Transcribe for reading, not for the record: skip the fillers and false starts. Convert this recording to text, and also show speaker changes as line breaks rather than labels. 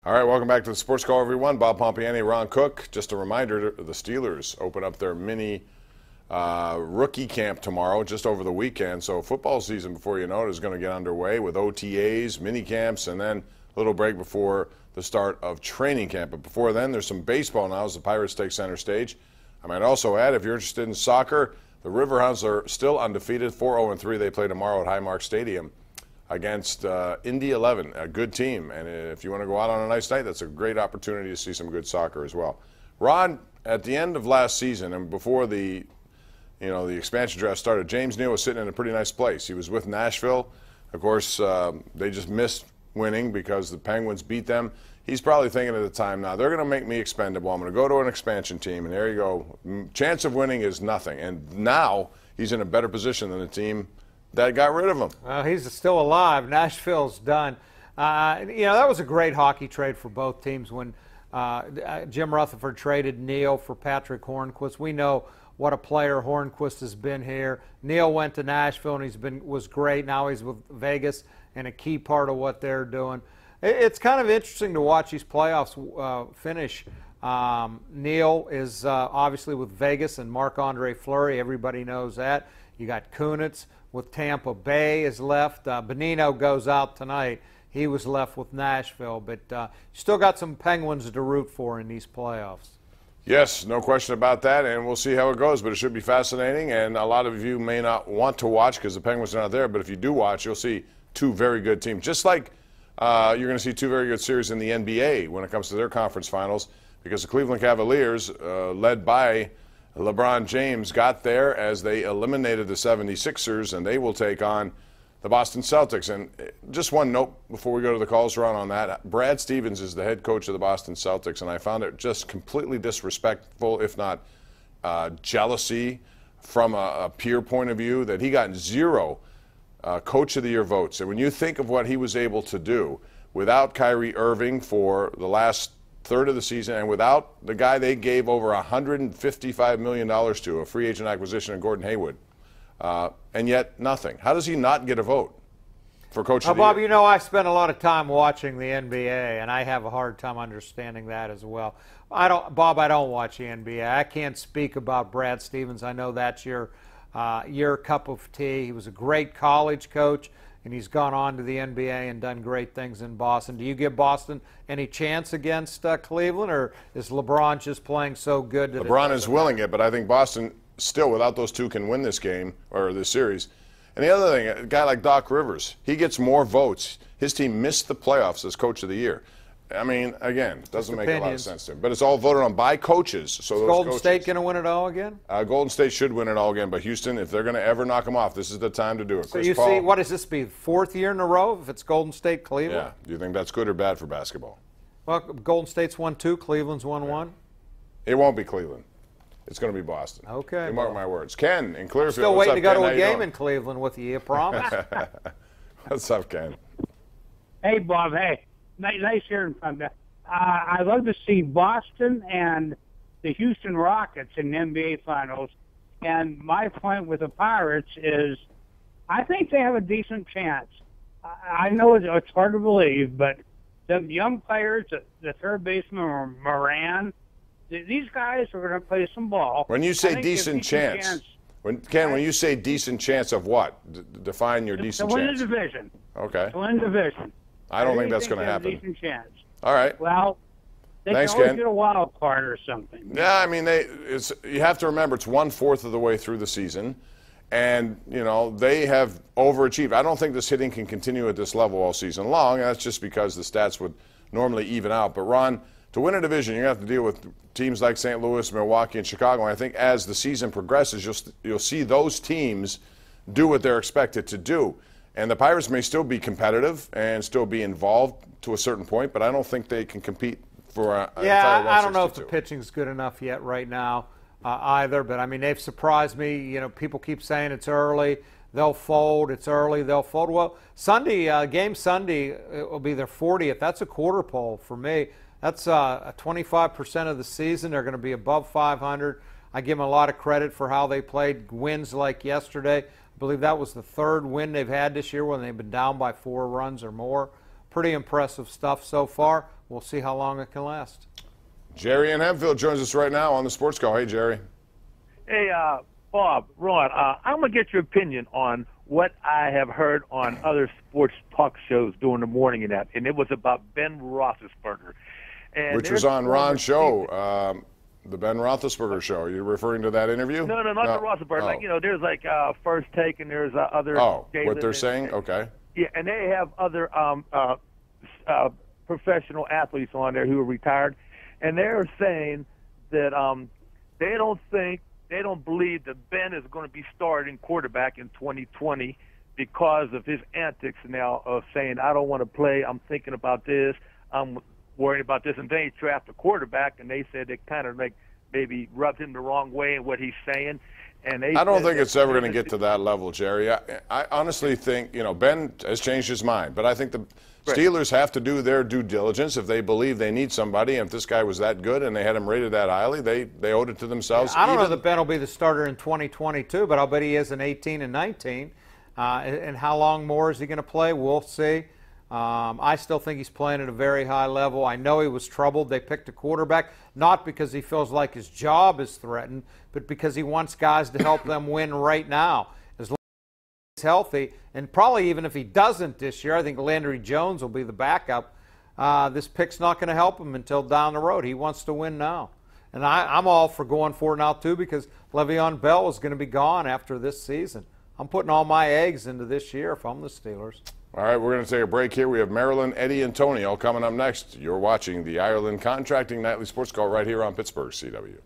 All right, welcome back to the Sports Call, everyone. Bob Pompeani, Ron Cook. Just a reminder, the Steelers open up their mini rookie camp tomorrow, just over the weekend. So football season, before you know it, is going to get underway with OTAs, mini camps, and then a little break before the start of training camp. But before then, there's some baseball now as the Pirates take center stage. I might also add, if you're interested in soccer, the Riverhounds are still undefeated, 4-0-3. They play tomorrow at Highmark Stadium against Indy 11, a good team. And if you want to go out on a nice night, that's a great opportunity to see some good soccer as well. Ron, at the end of last season and before the expansion draft started, James Neal was sitting in a pretty nice place. He was with Nashville. Of course, they just missed winning because the Penguins beat them. He's probably thinking at the time, now they're going to make me expendable. I'm going to go to an expansion team, and there you go. Chance of winning is nothing. And now he's in a better position than the team that got rid of him.
Well, he's still alive. Nashville's done. That was a great hockey trade for both teams when Jim Rutherford traded Neal for Patrick Hornquist. We know what a player Hornquist has been here. Neal went to Nashville and was great. Now he's with Vegas and a key part of what they're doing. It's kind of interesting to watch these playoffs finish. Neal is obviously with Vegas and Marc-Andre Fleury. Everybody knows that. You got Kunitz with Tampa Bay is left. Bonino goes out tonight. He was left with Nashville. But you still got some Penguins to root for in these playoffs.
Yes, no question about that, and we'll see how it goes. But it should be fascinating, and a lot of you may not want to watch because the Penguins are not there. But if you do watch, you'll see two very good teams. Just like you're going to see two very good series in the NBA when it comes to their conference finals, because the Cleveland Cavaliers, led by LeBron James, got there as they eliminated the 76ers, and they will take on the Boston Celtics. And just one note before we go to the calls, Ron, on that. Brad Stevens is the head coach of the Boston Celtics, and I found it just completely disrespectful, if not jealousy from a peer point of view, that he got 0 Coach of the Year votes. And when you think of what he was able to do without Kyrie Irving for the last third of the season and without the guy they gave over $155 million to, a free agent acquisition of Gordon Hayward, and yet nothing. How does he not get a vote for Coach of the
Bob,
Year?
you know I spend a lot of time watching the NBA, and I have a hard time understanding that as well. I don't watch the NBA. I can't speak about Brad Stevens. I know that's your cup of tea. He was a great college coach, and he's gone on to the NBA and done great things in Boston. Do you give Boston any chance against Cleveland, or is LeBron just playing so good that
LeBron is willing it, but I think Boston still, without those two, can win this game or this series. And the other thing, a guy like Doc Rivers, he gets more votes. His team missed the playoffs as Coach of the Year. I mean, again, it doesn't make a lot of sense to him. But it's all voted on by coaches. So
is Golden State going to win it all again?
Golden State should win it all again. But Houston, if they're going to ever knock them off, this is the time to do it.
So you see, what does this be, 4th year in a row if it's Golden State, Cleveland?
Yeah. Do you think that's good or bad for basketball?
Well, Golden State's won 2, Cleveland's won 1.
It won't be Cleveland. It's going to be Boston.
Okay.
You mark my words. Ken in Clearfield.
Still waiting to go to a game in Cleveland with you, I promise.
What's up, Ken?
Hey, Bob. Hey, nice hearing from you. I'd love to see Boston and the Houston Rockets in the NBA Finals. And my point with the Pirates is I think they have a decent chance. I know it's hard to believe, but the young players, the third baseman, Moran, these guys are going to play some ball.
When you say decent chance, when you say decent chance of what? Define your decent chance.
To win the division.
Okay.
To win the division.
I don't think that's going to happen.
A decent chance.
All right.
Well, they
Thanks,
can always
Ken.
get a wild card or something.
Yeah, I mean, you have to remember it's 1/4 of the way through the season, and they have overachieved. I don't think this hitting can continue at this level all season long, and that's just because the stats would normally even out. But Ron, to win a division, you're going to have to deal with teams like St. Louis, Milwaukee, and Chicago. And I think as the season progresses, you'll see those teams do what they're expected to do. And the Pirates may still be competitive and still be involved to a certain point, but I don't think they can compete for an entire 162.
I don't know if the pitching's good enough yet right now either, but, I mean, they've surprised me. People keep saying it's early. They'll fold. It's early. They'll fold. Well, game Sunday, it will be their 40th. That's a quarter pole for me. That's 25% of the season. They're going to be above 500. I give them a lot of credit for how they played. Wins like yesterday. I believe that was the 3rd win they've had this year when they've been down by 4 runs or more. Pretty impressive stuff so far. we'll see how long it can last.
Jerry in Hempfield joins us right now on the Sports Call. Hey, Jerry.
Hey, Bob, Ron, I'm going to get your opinion on what I have heard on other sports talk shows during the morning and it was about Ben Roethlisberger. And
which was on Ron's show, the Ben Roethlisberger show. Are you referring to that interview?
No, not the Roethlisberger.
Oh.
Like, there's like First Take and there's other.
Oh, what they're saying? Okay.
Yeah, and they have other professional athletes on there who are retired, and they're saying that they don't believe that Ben is going to be starting quarterback in 2020 because of his antics now of saying, I don't want to play, I'm thinking about this, I'm worrying about this, and then he drafted a quarterback, and they said it kind of maybe rubbed him the wrong way in what he's saying. And I
don't think it's ever going to get to that level, Jerry. I honestly think, Ben has changed his mind, but I think the Steelers have to do their due diligence. If they believe they need somebody, and if this guy was that good and they had him rated that highly, they owed it to themselves.
I don't know that Ben will be the starter in 2022, but I'll bet he is in 18 and 19. And how long more is he going to play? We'll see. I still think he's playing at a very high level. I know he was troubled. They picked a quarterback, not because he feels like his job is threatened, but because he wants guys to help them win right now. As long as he's healthy, and probably even if he doesn't this year, I think Landry Jones will be the backup. This pick's not going to help him until down the road. He wants to win now. And I'm all for going for it now, too, because Le'Veon Bell is going to be gone after this season. I'm putting all my eggs into this year if I'm the Steelers.
All right, we're going to take a break here. We have Marilyn, Eddie, and Tony all coming up next. You're watching the Ireland Contracting Nightly Sports Call right here on Pittsburgh CW.